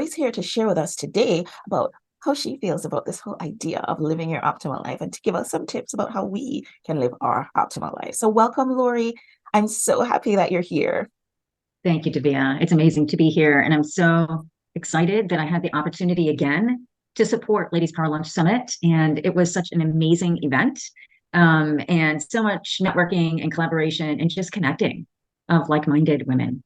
Lori's here to share with us today about how she feels about this whole idea of living your optimal life and to give us some tips about how we can live our optimal life. So welcome, Lori. I'm so happy that you're here. Thank you, Davia. It's amazing to be here. And I'm so excited that I had the opportunity again to support Ladies Power Lunch Summit. And it was such an amazing event, and so much networking and collaboration and just connecting of like-minded women.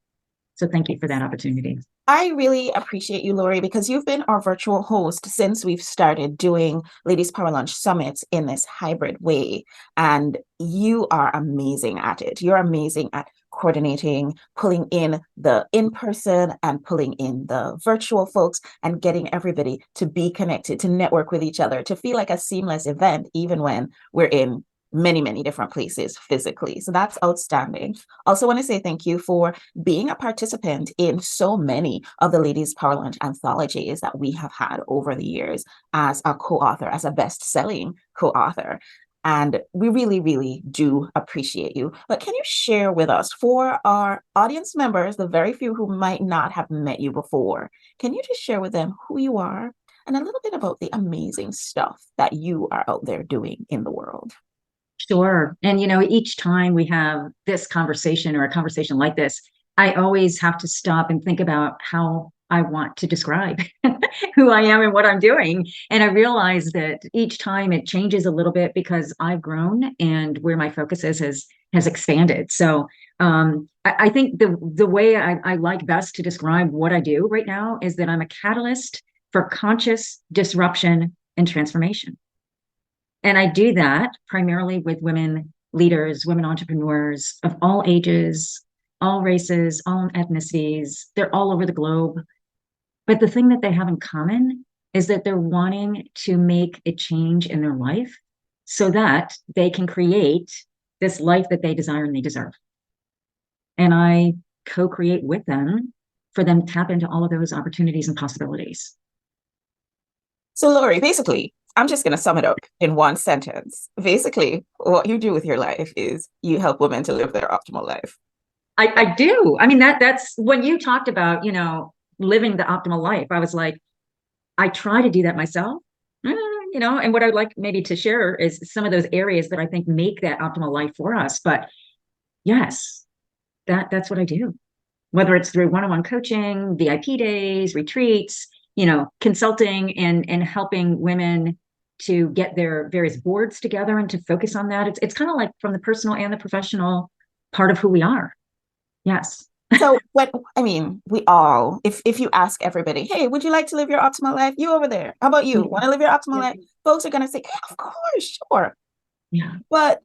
So thank you for that opportunity. I really appreciate you, Lori, because you've been our virtual host since we've started doing Ladies Power Lunch Summits in this hybrid way. And you are amazing at it. You're amazing at coordinating, pulling in the in-person and pulling in the virtual folks and getting everybody to be connected, to network with each other, to feel like a seamless event, even when we're in many different places physically. So that's outstanding. Also want to say thank you for being a participant in so many of the Ladies Power Lunch anthologies that we have had over the years as a co-author, as a best-selling co-author. And we really do appreciate you. But can you share with us, for our audience members, the very few who might not have met you before, can you just share with them who you are and a little bit about the amazing stuff that you are out there doing in the world? Sure. And, each time we have this conversation or a conversation like this, I always have to stop and think about how I want to describe who I am and what I'm doing. And I realize that each time it changes a little bit because I've grown and where my focus has expanded. So I think the way I like best to describe what I do right now is that I'm a catalyst for conscious disruption and transformation. And I do that primarily with women leaders, women entrepreneurs of all ages, all races, all ethnicities. They're all over the globe. But the thing that they have in common is that they're wanting to make a change in their life so that they can create this life that they desire and they deserve. And I co-create with them for them to tap into all of those opportunities and possibilities. So, Lori, basically, I'm just going to sum it up in one sentence. Basically, what you do with your life is you help women to live their optimal life. I do. I mean, that's when you talked about, living the optimal life. I was like, I try to do that myself, and what I would like maybe to share is some of those areas that I think make that optimal life for us. But yes, that's what I do, whether it's through one-on-one coaching, VIP days, retreats, consulting and helping women to get their various boards together and to focus on that. It's kind of like from the personal and the professional part of who we are. Yes. So we all, if you ask everybody, hey, would you like to live your optimal life? You over there. How about you? Want to live your optimal life? Folks are gonna say, yeah, of course, sure. Yeah. But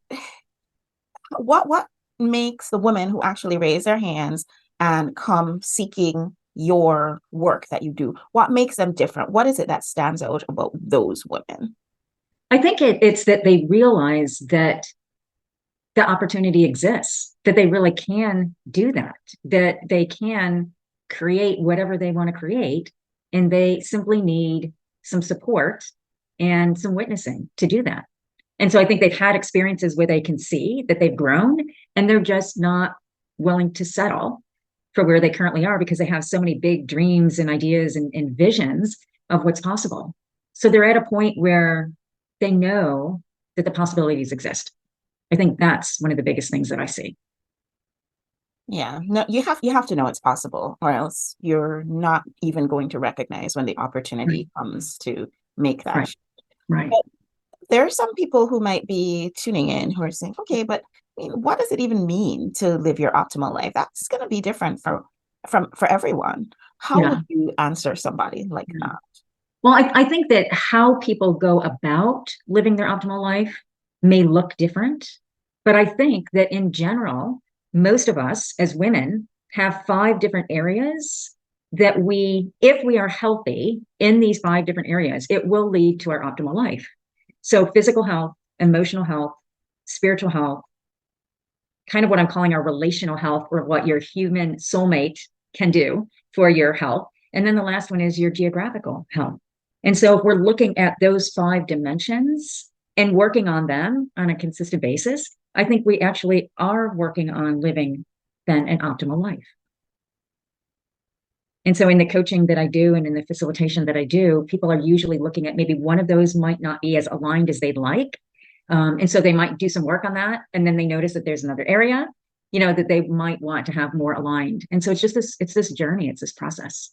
what makes the women who actually raise their hands and come seeking your work that you do, what makes them different? What is it that stands out about those women? I think it's that they realize that the opportunity exists, that they really can do that they can create whatever they want to create. And they simply need some support and some witnessing to do that. And so I think they've had experiences where they can see that they've grown and they're just not willing to settle for where they currently are because they have so many big dreams and ideas and visions of what's possible. So they're at a point where they know that the possibilities exist. I think that's one of the biggest things that I see. Yeah, no, you have to know it's possible, or else you're not even going to recognize when the Right. opportunity comes to make that Right. shift. Right. But there are some people who might be tuning in who are saying, okay, but what does it even mean to live your optimal life? That's going to be different for everyone. How would Yeah. you answer somebody like Yeah. that? Well, I think that how people go about living their optimal life may look different, but I think that in general, most of us as women have five different areas that if we are healthy in these five different areas, it will lead to our optimal life. So physical health, emotional health, spiritual health, kind of what I'm calling our relational health or what your human soulmate can do for your health. And then the last one is your geographical health. And so if we're looking at those five dimensions and working on them on a consistent basis, I think we actually are working on living then an optimal life. And so in the coaching that I do and in the facilitation that I do, people are usually looking at maybe one of those might not be as aligned as they'd like. And so they might do some work on that. And then they notice that there's another area, that they might want to have more aligned. And so it's this journey, it's this process.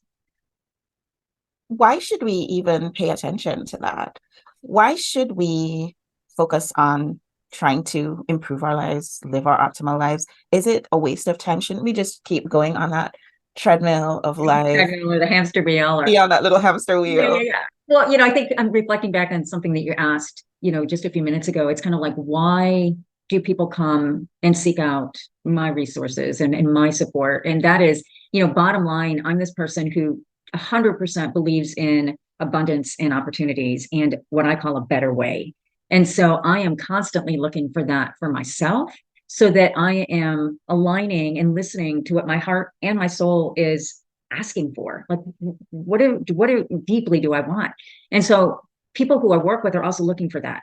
Why should we even pay attention to that? Why should we focus on trying to improve our lives, live our optimal lives? Is it a waste of time? Shouldn't we just keep going on that treadmill of life, Treadmill or the hamster wheel or be on that little hamster yeah, yeah, wheel? yeah. Well, I think I'm reflecting back on something that you asked, just a few minutes ago. It's kind of like, why do people come and seek out my resources and my support? And that is, bottom line, I'm this person who 100% believes in abundance and opportunities and what I call a better way. And so I am constantly looking for that for myself so that I am aligning and listening to what my heart and my soul is asking for. Like, what deeply do I want? And so people who I work with are also looking for that.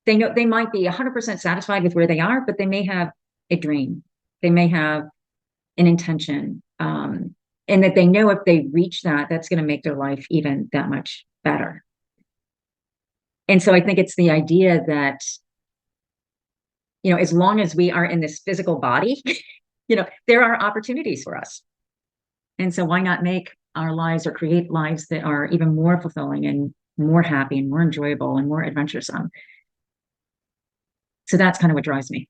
They know they might be 100% satisfied with where they are, but they may have a dream. They may have an intention. And that they know if they reach that, that's going to make their life even that much better. And so I think it's the idea that, as long as we are in this physical body, there are opportunities for us. And so why not make our lives or create lives that are even more fulfilling and more happy and more enjoyable and more adventuresome? So that's kind of what drives me.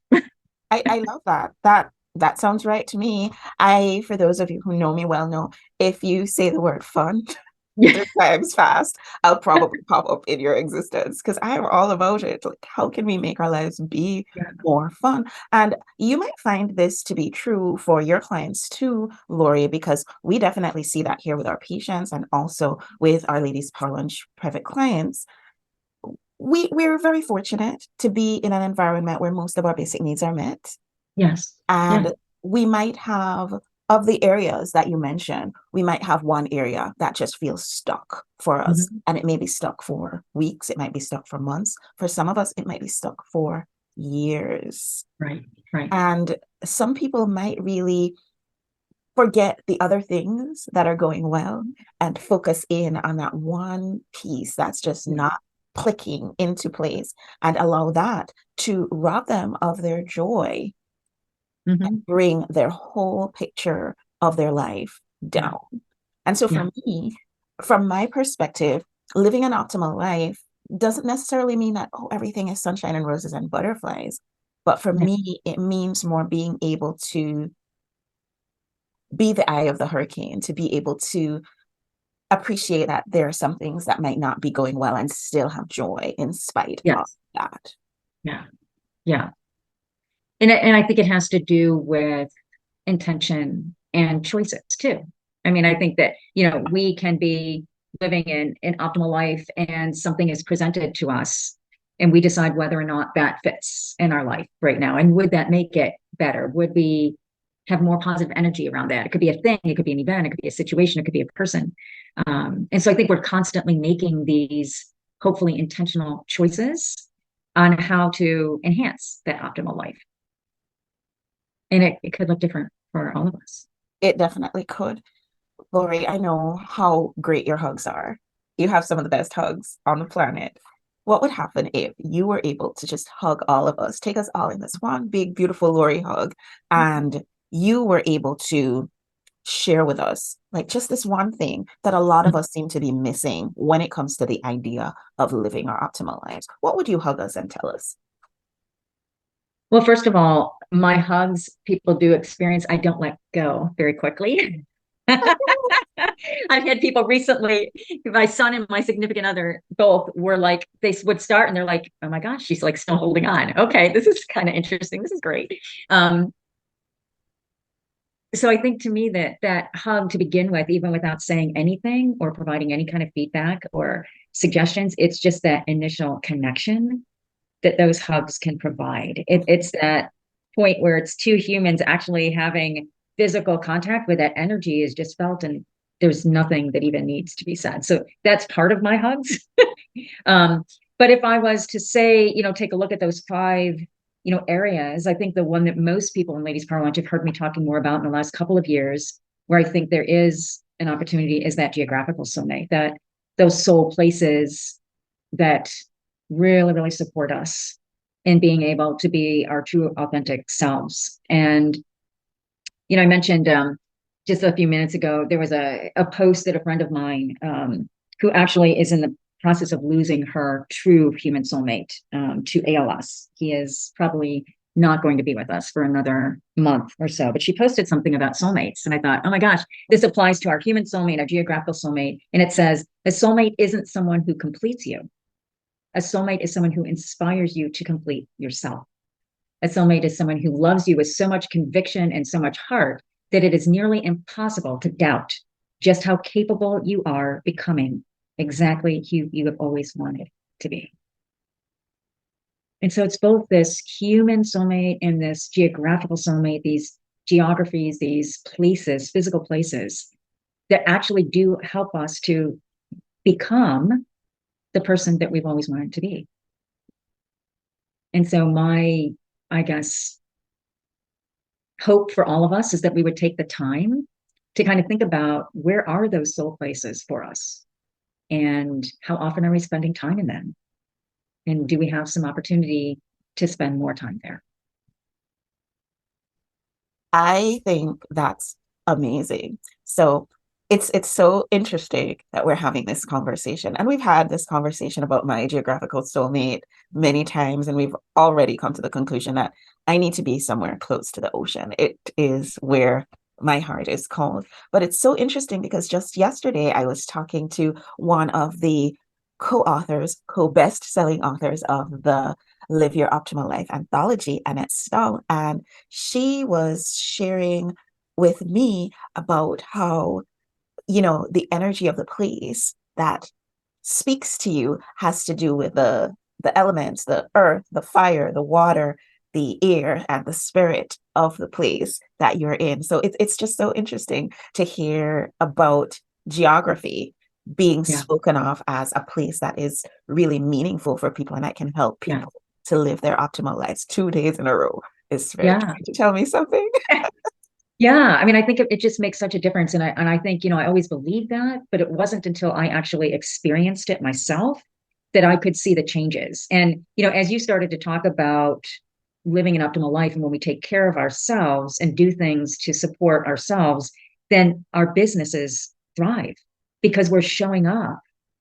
I love that. That sounds right to me. For those of you who know me well, know if you say the word fun Yeah. 3 times fast, I'll probably pop up in your existence because I'm all about it. Like, how can we make our lives be more fun? And you might find this to be true for your clients too, Lori, because we definitely see that here with our patients and also with our Ladies Power Lunch private clients. We're very fortunate to be in an environment where most of our basic needs are met. Yes. Yeah. And we might have, of the areas that you mentioned, we might have one area that just feels stuck for us. Mhm. And it may be stuck for weeks, it might be stuck for months. For some of us, it might be stuck for years. Right. Right. And some people might really forget the other things that are going well and focus in on that one piece that's just Yeah. not clicking into place and allow that to rob them of their joy, Hmm. bring their whole picture of their life Yeah. down. And so Yeah. for me, from my perspective, living an optimal life doesn't necessarily mean that, oh, everything is sunshine and roses and butterflies. But for Yeah. me, it means more being able to be the eye of the hurricane, to be able to appreciate that there are some things that might not be going well and still have joy in spite of Yes. that. Yeah. Yeah. And I think it has to do with intention and choices too. I mean, I think that, we can be living in an optimal life and something is presented to us and we decide whether or not that fits in our life right now. And would that make it better? Would we have more positive energy around that? It could be a thing, it could be an event, it could be a situation, it could be a person. And so I think we're constantly making these hopefully intentional choices on how to enhance that optimal life. And it could look different for all of us. It definitely could. Lori, I know how great your hugs are. You have some of the best hugs on the planet. What would happen if you were able to just hug all of us, take us all in this one big, beautiful Lori hug, and you were able to share with us, like, just this one thing that a lot of us seem to be missing when it comes to the idea of living our optimal lives? What would you hug us and tell us? Well, first of all, my hugs, people do experience, I don't let go very quickly. I've had people recently, my son and my significant other both were like, they would start and they're like, oh my gosh, she's like still holding on. Okay, this is kind of interesting. This is great. Um, so I think to me that hug to begin with, even without saying anything or providing any kind of feedback or suggestions, it's just that initial connection that those hugs can provide. It's that point where it's two humans actually having physical contact where that energy is just felt and there's nothing that even needs to be said. So that's part of my hugs. um, but if I was to say, take a look at those five, areas, I think the one that most people in Ladies Power Lunch have heard me talking more about in the last couple of years, where I think there is an opportunity is that geographical soulmate, that those soul places that really, really support us in being able to be our true authentic selves. And, I mentioned just a few minutes ago, there was a post that a friend of mine who actually is in the process of losing her true human soulmate to ALS. He is probably not going to be with us for another month or so. But she posted something about soulmates. And I thought, oh my gosh, this applies to our human soulmate, our geographical soulmate. And it says, a soulmate isn't someone who completes you. A soulmate is someone who inspires you to complete yourself. A soulmate is someone who loves you with so much conviction and so much heart that it is nearly impossible to doubt just how capable you are becoming exactly who you have always wanted to be. And so it's both this human soulmate and this geographical soulmate, these geographies, these places, physical places that actually do help us to become the person that we've always wanted to be. And so I guess, hope for all of us is that we would take the time to kind of think about where are those soul places for us and how often are we spending time in them? And do we have some opportunity to spend more time there? I think that's amazing. So it's so interesting that we're having this conversation. And we've had this conversation about my geographical soulmate many times, and we've already come to the conclusion that I need to be somewhere close to the ocean. It is where my heart is called. But it's so interesting because just yesterday I was talking to one of the co-authors, co-best-selling authors of the Live Your Optimal Life anthology, Annette Stahl, and she was sharing with me about how, the energy of the place that speaks to you has to do with the elements, the earth, the fire, the water, the air, and the spirit of the place that you're in. So it's just so interesting to hear about geography being Yeah, spoken of as a place that is really meaningful for people and that can help yeah, people to live their optimal lives 2 days in a row. Is very yeah. trying to tell me something. Yeah, I mean, I think it just makes such a difference. And I think, I always believed that, but it wasn't until I actually experienced it myself that I could see the changes. And, as you started to talk about living an optimal life and when we take care of ourselves and do things to support ourselves, then our businesses thrive because we're showing up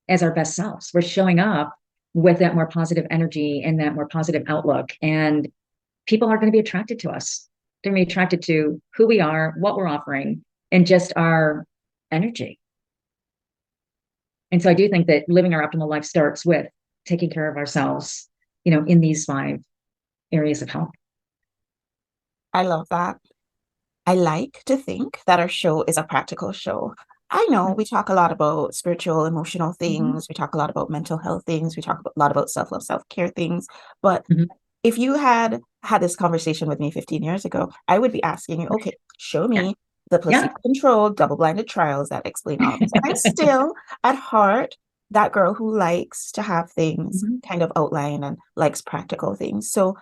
as our best selves. We're showing up with that more positive energy and that more positive outlook. And people are going to be attracted to us. They're going to be attracted to who we are, what we're offering, and just our energy. And so I do think that living our optimal life starts with taking care of ourselves, in these 5 areas of health. I love that. I like to think that our show is a practical show. I know we talk a lot about spiritual, emotional Mm-hmm. things, we talk a lot about mental health things, we talk a lot about self love, self care things. But Mm-hmm. if you had had this conversation with me 15 years ago, I would be asking you, okay, show Yeah. me the Yeah. placebo controlled, double blinded trials that explain all this. And I'm still at heart that girl who likes to have things Mm-hmm. kind of outline and likes practical things. So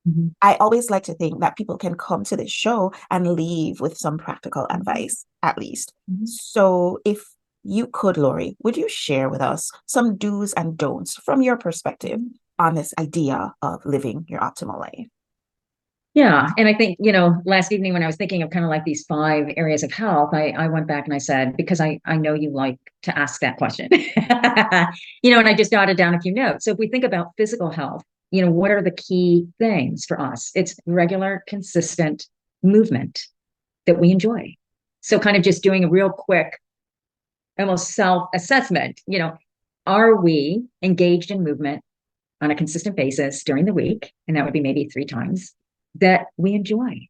Mm-hmm. I always like to think that people can come to this show and leave with some practical advice, at least. Mm-hmm. So, if you could, Lori, would you share with us some do's and don'ts from your perspective on this idea of living your optimal life? Yeah. And I think, last evening when I was thinking of kind of like these 5 areas of health, I went back and I said, because I know you like to ask that question, and I just jotted down a few notes. So if we think about physical health, what are the key things for us? It's regular, consistent movement that we enjoy. So kind of just doing a real quick, almost self-assessment, are we engaged in movement on a consistent basis during the week? And that would be maybe 3 times that we enjoy.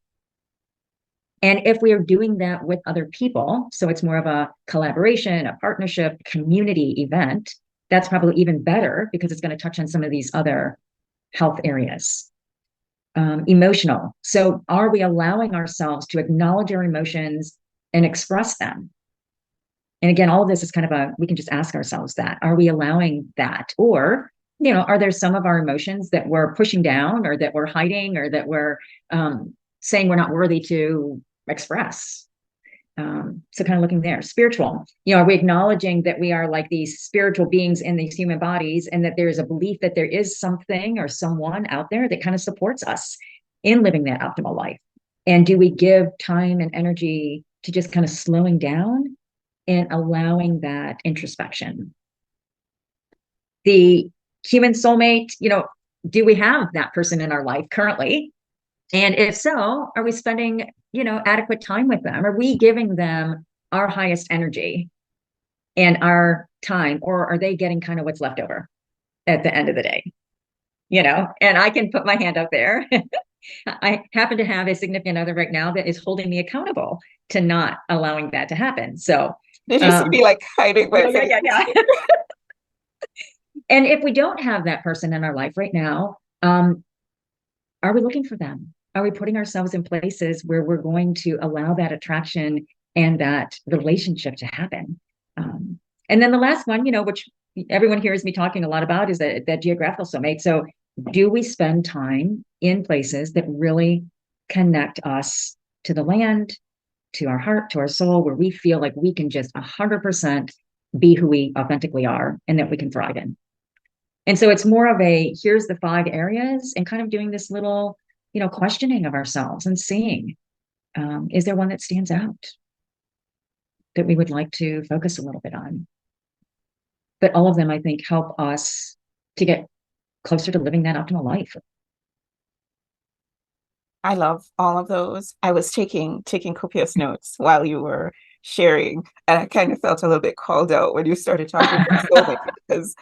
And if we are doing that with other people, so it's more of a collaboration, a partnership, community event, that's probably even better because it's going to touch on some of these other health areas. Emotional. So are we allowing ourselves to acknowledge our emotions and express them? And again, all of this is kind of we can just ask ourselves that. Are we allowing that? Or, are there some of our emotions that we're pushing down or that we're hiding or that we're saying we're not worthy to express? So kind of looking there, spiritual, are we acknowledging that we are like these spiritual beings in these human bodies, and that there is a belief that there is something or someone out there that kind of supports us in living that optimal life? And do we give time and energy to just kind of slowing down and allowing that introspection? The human soulmate, do we have that person in our life currently? And if so, are we spending, adequate time with them? Are we giving them our highest energy and our time, or are they getting kind of what's left over at the end of the day? And I can put my hand up there. I happen to have a significant other right now that is holding me accountable to not allowing that to happen. So, did you see me like hiding my face? Yeah. And if we don't have that person in our life right now, are we looking for them? Are we putting ourselves in places where we're going to allow that attraction and that relationship to happen? And then the last one, which everyone hears me talking a lot about, is that geographical soulmate. So do we spend time in places that really connect us to the land, to our heart, to our soul, where we feel like we can just 100% be who we authentically are and that we can thrive in? And so it's more of here's the 5 areas, and kind of doing this little, questioning of ourselves and seeing, is there one that stands out that we would like to focus a little bit on? But all of them, I think, help us to get closer to living that optimal life. I love all of those. I was taking copious notes while you were sharing, and I kind of felt a little bit called out when you started talking about soulmate, because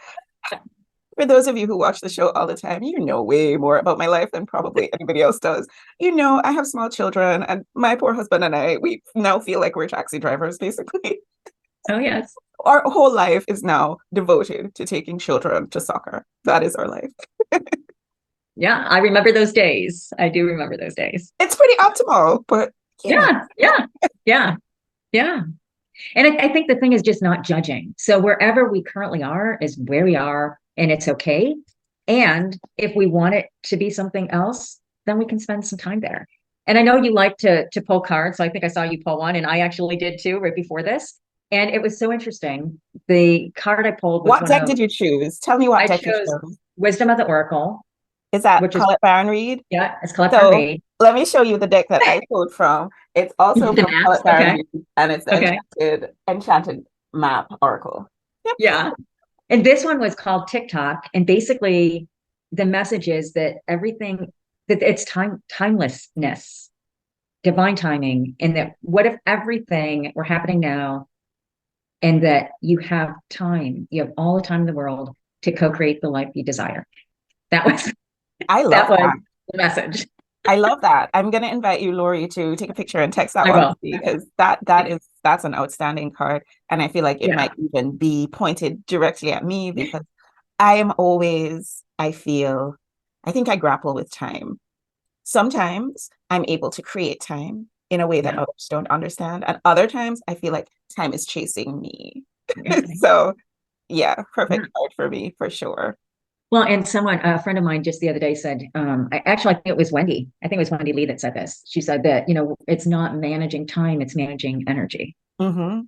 for those of you who watch the show all the time, you know way more about my life than probably anybody else does. I have small children, and my poor husband and I, we now feel like we're taxi drivers, basically. Oh, yes. Our whole life is now devoted to taking children to soccer. That is our life. Yeah, I remember those days. I do remember those days. It's pretty optimal, but Yeah, yeah. And I think the thing is just not judging. So wherever we currently are is where we are, and it's okay. And if we want it to be something else, then we can spend some time there. And I know you like to pull cards. So I think I saw you pull one, and I actually did too right before this. And it was so interesting. The card I pulled was what deck did you choose? Tell me what I deck you chose chose. Wisdom of the Oracle, Is that which is, Colette Baron Reed? yeah, it's Colette Baron So Reed. let me show you the deck that I pulled from. It's also The from maps. Colette Baron Okay. Reed, and it's the Okay. Enchanted Map Oracle. Yep. Yeah. And this one was called TikTok. And basically the message is that everything, that it's timelessness, divine timing, and that what if everything were happening now, and that you have time, you have all the time in the world to co-create the life you desire. That was I that love was that. the message. I love that. I'm gonna invite you, Lori, to take a picture and text that I one to will. me, because that's an outstanding card. And I feel like it Yeah. might even be pointed directly at me, because I am always, I think I grapple with time. Sometimes I'm able to create time in a way that Yeah. others don't understand. And other times I feel like time is chasing me. Okay. So yeah, Yeah. perfect card for me for sure. Well, and a friend of mine just the other day said, I think it was Wendy. I think it was Wendy Lee that said this. She said that, it's not managing time, it's managing energy. Hmm.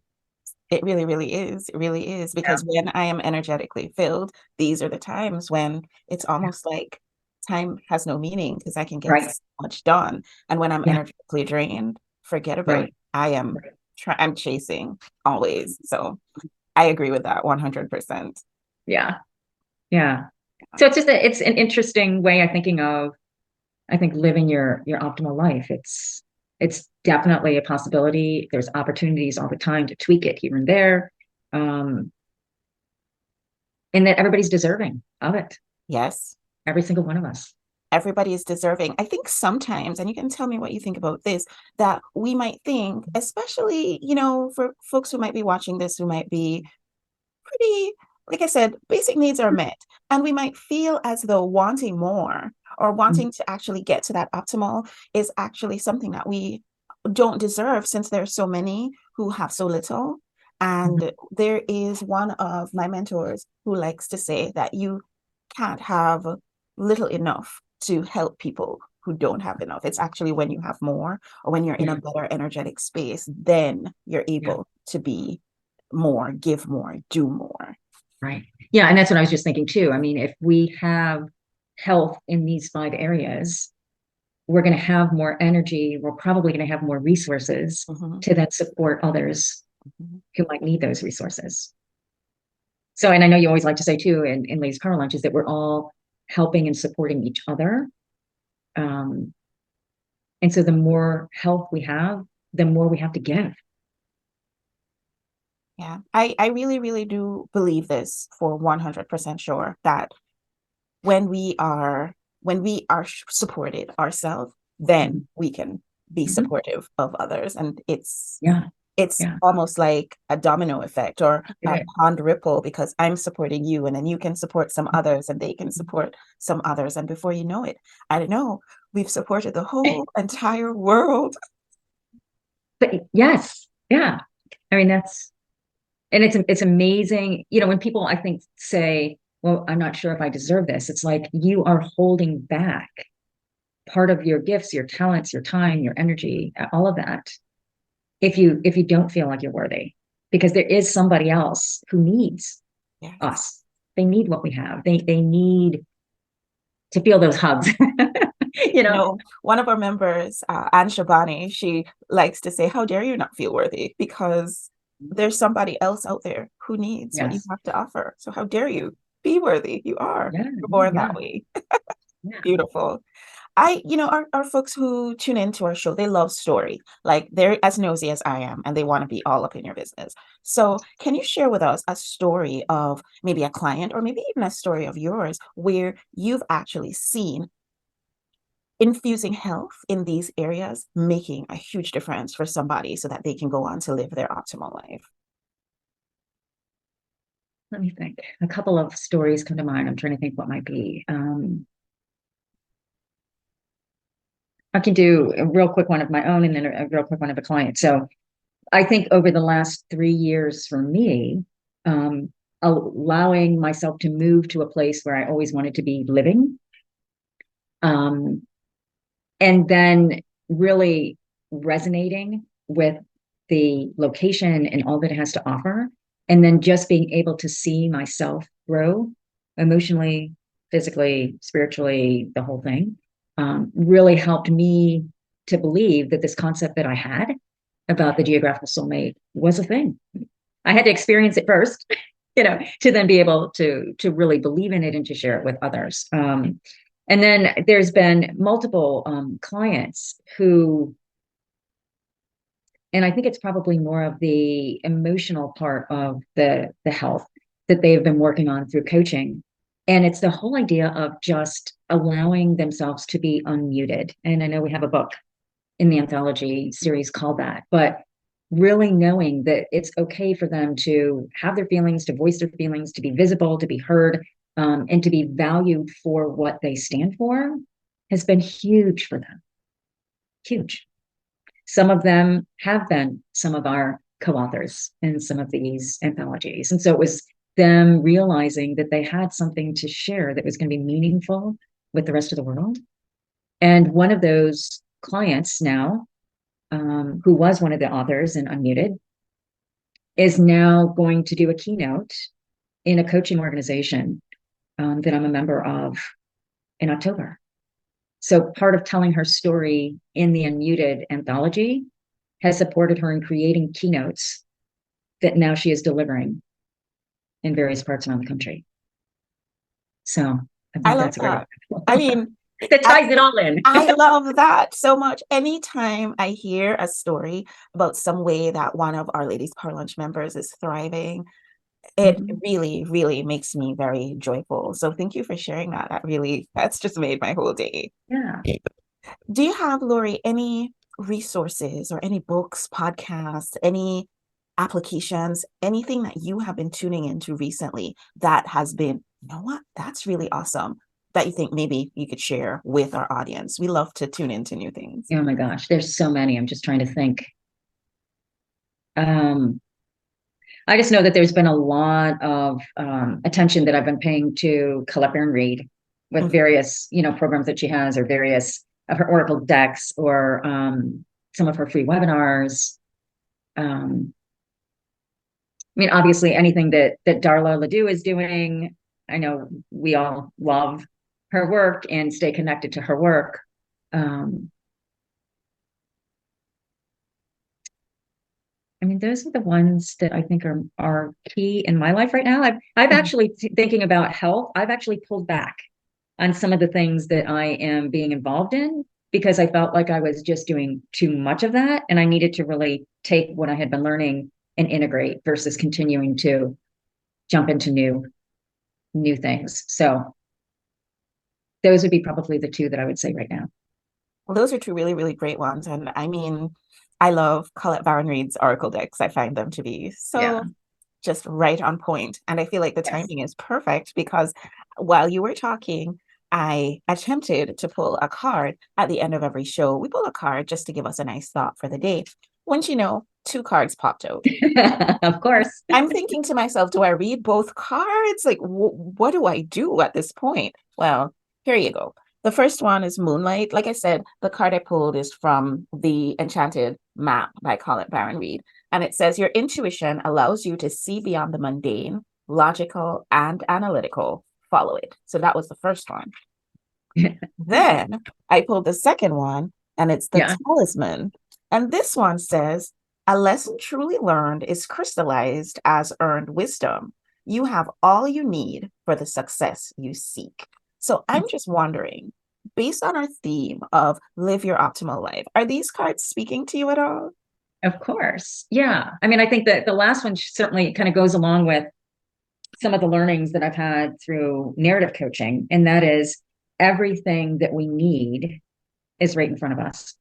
It really, really is. It really is. Yeah. Because when I am energetically filled, these are the times when it's Yeah. almost like time has no meaning, because I can get Right. so much done. And when I'm Yeah. energetically drained, forget about Right. it. I'm chasing always. So I agree with that 100%. Yeah. Yeah. So it's an interesting way of thinking of, I think, living your optimal life. It's definitely a possibility. There's opportunities all the time to tweak it here and there. Um, and that everybody's deserving of it. Yes. Every single one of us. Everybody is deserving. I think sometimes, and you can tell me what you think about this, that we might think, especially, for folks who might be watching this, who might be pretty, like I said, basic needs are met. And we might feel as though wanting more, or Mm-hmm. wanting to actually get to that optimal, is actually something that we don't deserve, since there's so many who have so little. And there is one of my mentors who likes to say that you can't have little enough to help people who don't have enough. It's actually when you have more or when you're in a Yeah. better energetic space, then you're Yeah. able to be more, give more, do more. Right. Yeah. And that's what I was just thinking too. I mean, if we have health in these five areas, we're going to have more energy. We're probably going to have more resources Mhm, to then support others mhm. who might need those resources. So, and I know you always like to say too, in Ladies Power Lunch, is that we're all helping and supporting each other. Um, and so the more health we have, the more we have to give. Yeah, I really, really do believe this for 100% sure that when we are supported ourselves, then Mhm. we can be Mhm. supportive of others. And Yeah. it's Yeah. almost like a domino effect or It a is. pond ripple because I'm supporting you and then you can support some others and they can support some others. And before you know it, I don't know, we've supported the whole entire world. But yes. Yeah. I mean, and it's amazing. You know, when people I think say, well, I'm not sure if I deserve this, it's like you are holding back part of your gifts, your talents, your time, your energy, all of that, if you don't feel like you're worthy. Because there is somebody else who needs Yes. us. They need what we have. They need to feel those hugs. you You know? know, one of our members, Anne Shabani, she likes to say, how dare you not feel worthy? Because there's somebody else out there who needs what you Yes. have to offer. So how dare you be worthy? You are. Yeah, You're yeah, born yeah. that way. Yeah. Beautiful. Our folks who tune into our show, they love story. Like they're as nosy as I am, and they want to be all up in your business. So, can you share with us a story of maybe a client or maybe even a story of yours where you've actually seen infusing health in these areas making a huge difference for somebody so that they can go on to live their optimal life? Let me think. A couple of stories come to mind. I'm trying to think what might be. I can do a real quick one of my own and then a real quick one of a client. So I think over the last 3 years for me, allowing myself to move to a place where I always wanted to be living, um, and then really resonating with the location and all that it has to offer, and then just being able to see myself grow emotionally, physically, spiritually, the whole thing, really helped me to believe that this concept that I had about the geographical soulmate was a thing. I had to experience it first, to then be able to really believe in it and to share it with others. And then there's been multiple clients who, and I think it's probably more of the emotional part of the health that they've been working on through coaching. And it's the whole idea of just allowing themselves to be unmuted. And I know we have a book in the anthology series called that, but really knowing that it's okay for them to have their feelings, to voice their feelings, to be visible, to be heard, and to be valued for what they stand for has been huge for them. Huge. Some of them have been some of our co-authors in some of these anthologies. And so it was them realizing that they had something to share that was going to be meaningful with the rest of the world. And one of those clients now, who was one of the authors in Unmuted, is now going to do a keynote in a coaching organization that I'm a member of in October. So part of telling her story in the Unmuted anthology has supported her in creating keynotes that now she is delivering in various parts around the country. So I I think love that's a great that. I mean, that I, ties it all in. I love that so much. Anytime I hear a story about some way that one of our Ladies Power Lunch members is thriving, it Mhm. really, really makes me very joyful. So thank you for sharing that. That's just made my whole day. Yeah. Do you have, Lori, any resources or any books, podcasts, any applications, anything that you have been tuning into recently that has been, you know what, that's really awesome that you think maybe you could share with our audience? We love to tune into new things. Oh my gosh, there's so many. I'm just trying to think. Um, I just know that there's been a lot of attention that I've been paying to Colette Baron Reed with Mhm. various, programs that she has or various of her Oracle decks or some of her free webinars. I mean, obviously, anything that Darla Ledoux is doing, I know we all love her work and stay connected to her work. I mean, those are the ones that I think are key in my life right now. I've actually thinking about health. I've actually pulled back on some of the things that I am being involved in because I felt like I was just doing too much of that, and I needed to really take what I had been learning and integrate versus continuing to jump into new things. So those would be probably the two that I would say right now. Well, those are two really, really great ones. And I mean, I love Colette Baron Reid's Oracle decks. I find them to be Yeah. so just right on point. And I feel like the Yes. timing is perfect because while you were talking, I attempted to pull a card at the end of every show. We pull a card just to give us a nice thought for the day. Once you know, two cards popped out. Of course. I'm thinking to myself, do I read both cards? Like, what do I do at this point? Well, here you go. The first one is Moonlight. Like I said, the card I pulled is from the Enchanted Map by Colette Baron Reid. And it says your intuition allows you to see beyond the mundane, logical, and analytical. Follow it. So that was the first one. Then I pulled the second one, and it's the Yeah, Talisman. And this one says, a lesson truly learned is crystallized as earned wisdom. You have all you need for the success you seek. So I'm just wondering, based on our theme of live your optimal life, are these cards speaking to you at all? of course. Yeah. I mean, I think that the last one certainly kind of goes along with some of the learnings that I've had through narrative coaching, and that is everything that we need is right in front of us.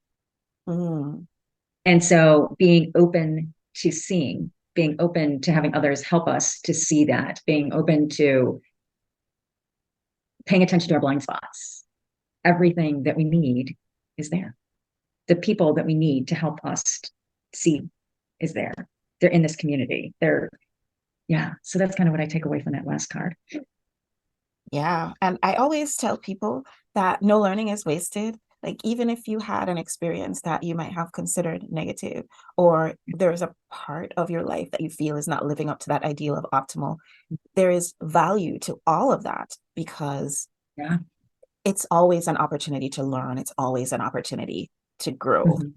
Mm, And so being open to seeing, being open to having others help us to see that, being open to paying attention to our blind spots. Everything that we need is there. The people that we need to help us see is there. They're in this community. Yeah. So that's kind of what I take away from that last card. yeah. And I always tell people that no learning is wasted. Like, even if you had an experience that you might have considered negative, or there's a part of your life that you feel is not living up to that ideal of optimal, there is value to all of that because Yeah. it's always an opportunity to learn. It's always an opportunity to grow. Mm-hmm.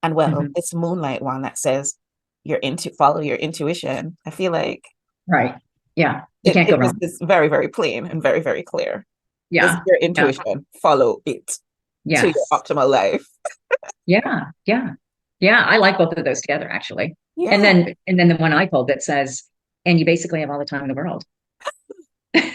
And well, Mm-hmm. this Moonlight one that says you're into follow your intuition. I feel like Right. Yeah. You can't go it just wrong. is very, very plain and very, very clear. This is Yeah. your Yeah. intuition. Follow it to your Yes. optimal life. Yeah. Yeah. Yeah. I like both of those together, actually. Yeah. And then the one I pulled that says, and you basically have all the time in the world to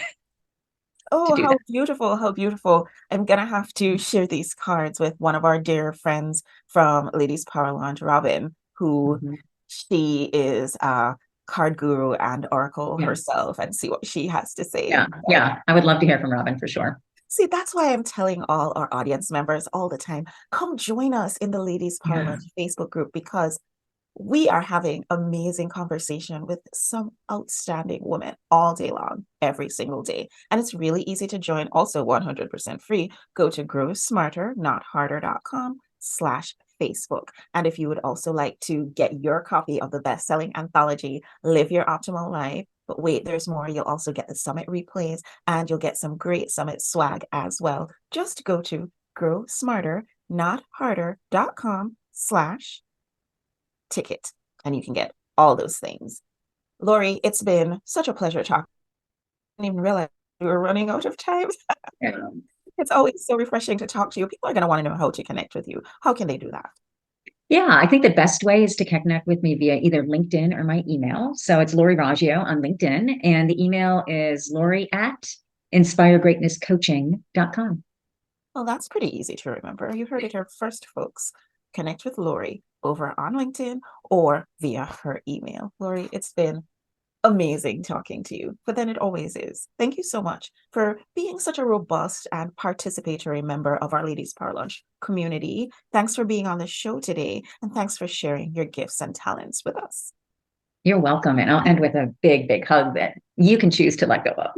Oh, do how that. beautiful. How beautiful. I'm gonna have to share these cards with one of our dear friends from Ladies Power Lounge, Robin, who Mm-hmm. she is a card guru and oracle Yeah. herself, and see what she has to say. Yeah. Yeah. I would love to hear from Robin for sure. See, that's why I'm telling all our audience members all the time, come join us in the Ladies Power Yeah. Lounge Facebook group because we are having amazing conversation with some outstanding women all day long, every single day. And it's really easy to join, also 100% free. Go to growsmarternotharder.com/Facebook. And if you would also like to get your copy of the best-selling anthology, Live Your Optimal Life, but wait, there's more. You'll also get the summit replays and you'll get some great summit swag as well. Just go to growsmarternotharder.com/ticket and you can get all those things. Lori, it's been such a pleasure talking. I didn't even realize we were running out of time. Yeah. It's always so refreshing to talk to you. People are going to want to know how to connect with you. How can they do that? Yeah, I think the best way is to connect with me via either LinkedIn or my email. So it's Lori Raggio on LinkedIn, and the email is Lori@inspiregreatnesscoaching.com. Well, that's pretty easy to remember. You heard it here first, folks. Connect with Lori over on LinkedIn or via her email. Lori, it's been amazing talking to you, but then it always is. Thank you so much for being such a robust and participatory member of our Ladies Power Lunch community. Thanks for being on the show today, and thanks for sharing your gifts and talents with us. You're welcome. And I'll end with a big, big hug that you can choose to let go of.